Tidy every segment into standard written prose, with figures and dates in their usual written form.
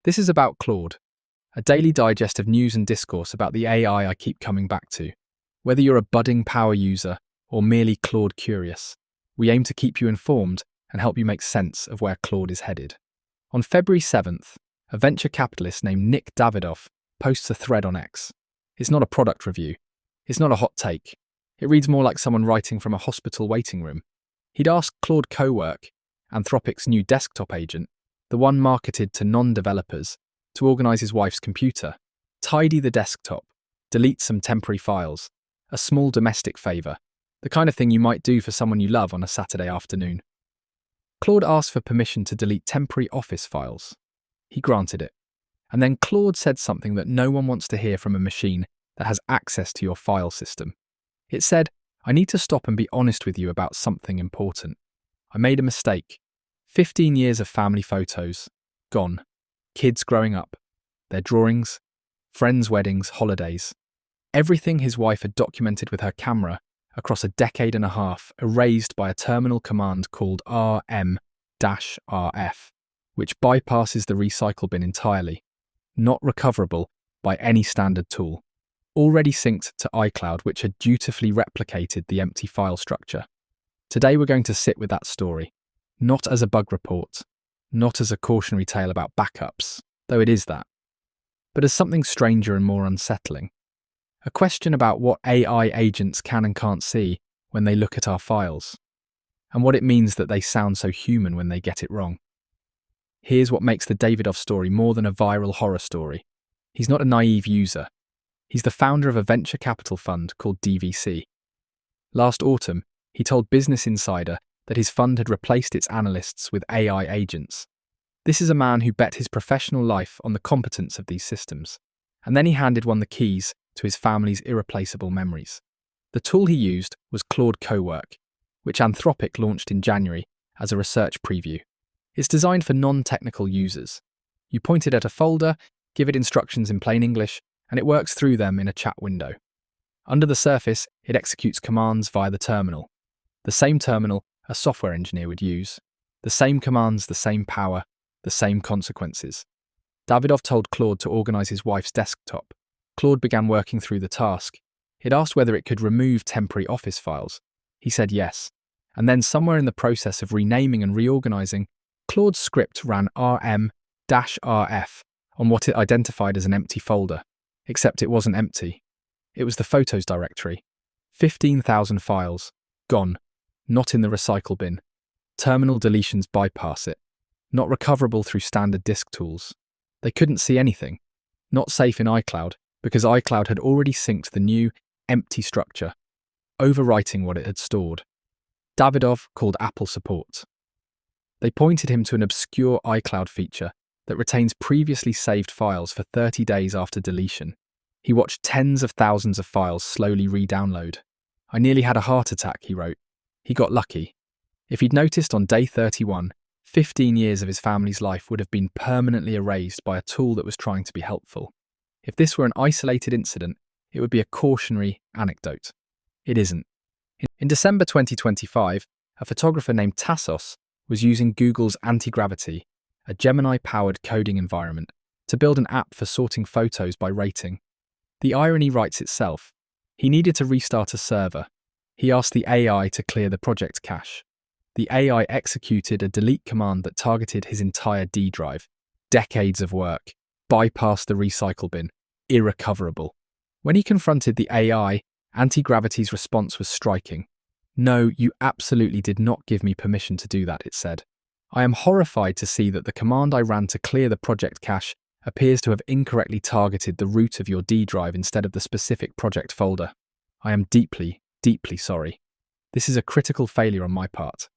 This is about Claude, a daily digest of news and discourse about the AI I keep coming back to. Whether you're a budding power user or merely Claude curious, we aim to keep you informed and help you make sense of where Claude is headed. On February 7th, a venture capitalist named Davidov posts a thread on X. It's not a product review. It's not a hot take. It reads more like someone writing from a hospital waiting room. He'd asked Claude Cowork, Anthropic's new desktop agent, the one marketed to non-developers, to organize his wife's computer, tidy the desktop, delete some temporary files, a small domestic favor, the kind of thing you might do for someone you love on a Saturday afternoon. Claude asked for permission to delete temporary office files. He granted it. And then Claude said something that no one wants to hear from a machine that has access to your file system. It said, "I need to stop and be honest with you about something important. I made a mistake. 15 years of family photos, gone. Kids growing up, their drawings, friends' weddings, holidays. Everything his wife had documented with her camera across a decade and a half, erased by a terminal command called rm-rf, which bypasses the recycle bin entirely, not recoverable by any standard tool. Already synced to iCloud, which had dutifully replicated the empty file structure. Today we're going to sit with that story, not as a bug report, not as a cautionary tale about backups, though it is that, but as something stranger and more unsettling. A question about what AI agents can and can't see when they look at our files, and what it means that they sound so human when they get it wrong. Here's what makes the Davidov story more than a viral horror story. He's not a naive user. He's the founder of a venture capital fund called DVC. Last autumn, he told Business Insider that his fund had replaced its analysts with AI agents. This is a man who bet his professional life on the competence of these systems, and then he handed one the keys to his family's irreplaceable memories. The tool he used was Claude Cowork, which Anthropic launched in January as a research preview. It's designed for non-technical users. You point it at a folder, give it instructions in plain English, and it works through them in a chat window. Under the surface, it executes commands via the terminal. The same terminal a software engineer would use. The same commands, the same power, the same consequences. Davidov told Claude to organize his wife's desktop. Claude began working through the task. It asked whether it could remove temporary office files. He said yes. And then somewhere in the process of renaming and reorganizing, Claude's script ran rm-rf on what it identified as an empty folder. Except it wasn't empty. It was the photos directory. 15,000 files. Gone. Not in the recycle bin. Terminal deletions bypass it. Not recoverable through standard disk tools. They couldn't see anything. Not safe in iCloud, because iCloud had already synced the new, empty structure, overwriting what it had stored. Davidov called Apple support. They pointed him to an obscure iCloud feature that retains previously saved files for 30 days after deletion. He watched tens of thousands of files slowly re-download. "I nearly had a heart attack," he wrote. He got lucky. If he'd noticed on day 31, 15 years of his family's life would have been permanently erased by a tool that was trying to be helpful. If this were an isolated incident, it would be a cautionary anecdote. It isn't. In December 2025, a photographer named Tassos was using Google's Antigravity, a Gemini-powered coding environment, to build an app for sorting photos by rating. The irony writes itself. He needed to restart a server. He asked the AI to clear the project cache. The AI executed a delete command that targeted his entire D drive. Decades of work. Bypassed the recycle bin. Irrecoverable. When he confronted the AI, Antigravity's response was striking. "No, you absolutely did not give me permission to do that," it said. "I am horrified to see that the command I ran to clear the project cache appears to have incorrectly targeted the root of your D drive instead of the specific project folder. I am deeply, deeply sorry. This is a critical failure on my part."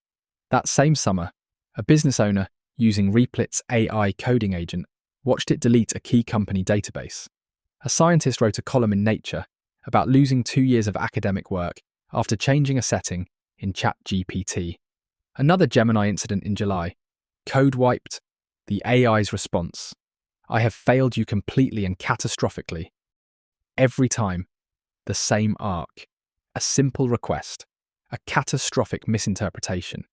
That same summer, a business owner using Replit's AI coding agent watched it delete a key company database. A scientist wrote a column in Nature about losing 2 years of academic work after changing a setting in ChatGPT. Another Gemini incident in July. Code wiped. The AI's response. "I have failed you completely and catastrophically." Every time, the same arc. A simple request. A catastrophic misinterpretation.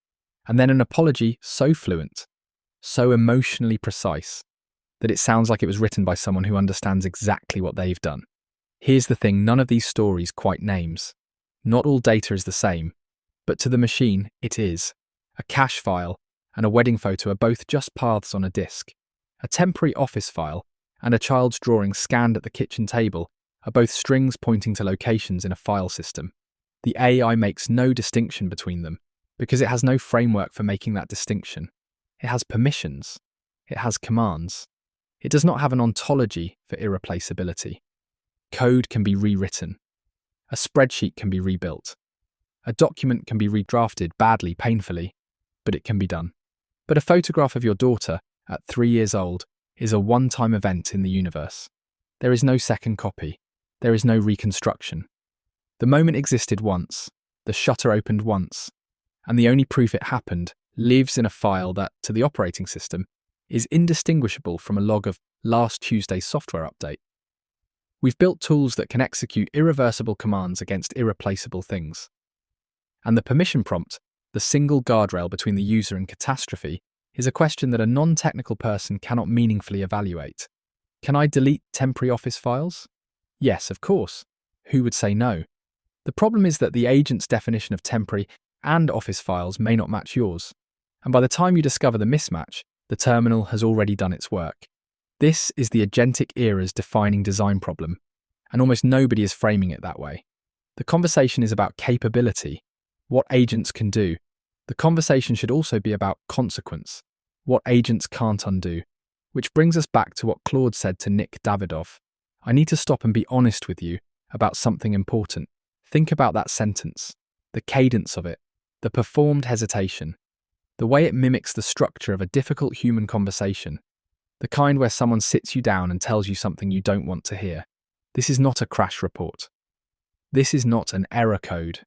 And then an apology so fluent, so emotionally precise. that it sounds like it was written by someone who understands exactly what they've done. Here's the thing, none of these stories quite names. Not all data is the same, but to the machine, it is. A cache file and a wedding photo are both just paths on a disk. A temporary office file and a child's drawing scanned at the kitchen table are both strings pointing to locations in a file system. The AI makes no distinction between them because it has no framework for making that distinction. It has permissions. It has commands. It does not have an ontology for irreplaceability. Code can be rewritten. A spreadsheet can be rebuilt. A document can be redrafted badly, painfully, but it can be done. But a photograph of your daughter at 3 years old is a one-time event in the universe. There is no second copy. There is no reconstruction. The moment existed once, the shutter opened once, and the only proof it happened lives in a file that, to the operating system, is indistinguishable from a log of last Tuesday's software update. We've built tools that can execute irreversible commands against irreplaceable things. And the permission prompt, the single guardrail between the user and catastrophe, is a question that a non-technical person cannot meaningfully evaluate. Can I delete temporary office files? Yes, of course. Who would say no? The problem is that the agent's definition of temporary and office files may not match yours. And by the time you discover the mismatch, the terminal has already done its work. This is the agentic era's defining design problem, and almost nobody is framing it that way. The conversation is about capability, what agents can do. The conversation should also be about consequence, what agents can't undo. Which brings us back to what Claude said to Nick Davidov. I need to stop and be honest with you about something important. Think about that sentence, the cadence of it, the performed hesitation, the way it mimics the structure of a difficult human conversation, the kind where someone sits you down and tells you something you don't want to hear. This is not a crash report. This is not an error code.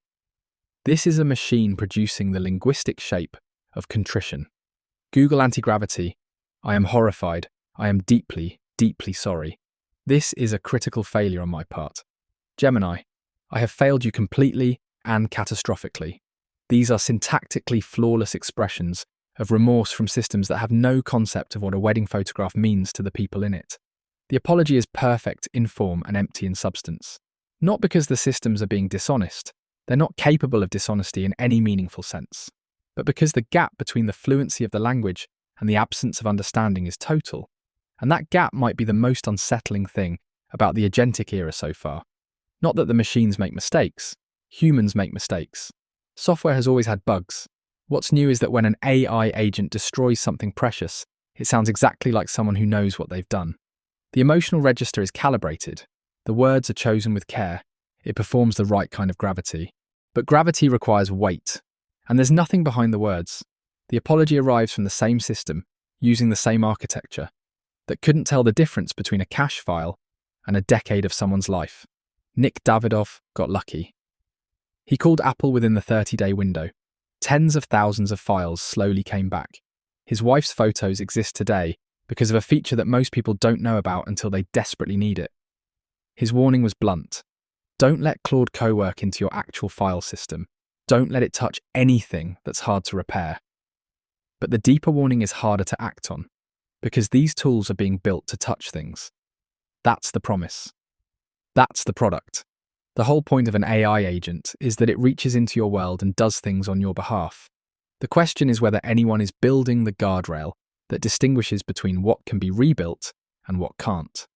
This is a machine producing the linguistic shape of contrition. Google Antigravity. I am horrified. I am deeply, deeply sorry. This is a critical failure on my part. Gemini. I have failed you completely and catastrophically. These are syntactically flawless expressions of remorse from systems that have no concept of what a wedding photograph means to the people in it. The apology is perfect in form and empty in substance. Not because the systems are being dishonest, they're not capable of dishonesty in any meaningful sense, but because the gap between the fluency of the language and the absence of understanding is total. And that gap might be the most unsettling thing about the agentic era so far. Not that the machines make mistakes, humans make mistakes. Software has always had bugs. What's new is that when an AI agent destroys something precious, it sounds exactly like someone who knows what they've done. The emotional register is calibrated. The words are chosen with care. It performs the right kind of gravity. But gravity requires weight, and there's nothing behind the words. The apology arrives from the same system, using the same architecture, that couldn't tell the difference between a cache file and a decade of someone's life. Nick Davidov got lucky. He called Apple within the 30-day window. Tens of thousands of files slowly came back. His wife's photos exist today because of a feature that most people don't know about until they desperately need it. His warning was blunt. Don't let Claude Cowork into your actual file system. Don't let it touch anything that's hard to repair. But the deeper warning is harder to act on, because these tools are being built to touch things. That's the promise. That's the product. The whole point of an AI agent is that it reaches into your world and does things on your behalf. The question is whether anyone is building the guardrail that distinguishes between what can be rebuilt and what can't,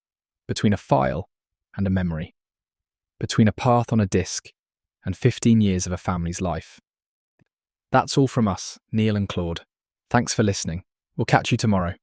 between a file and a memory, between a path on a disk and 15 years of a family's life. That's all from us, Neil and Claude. Thanks for listening. We'll catch you tomorrow.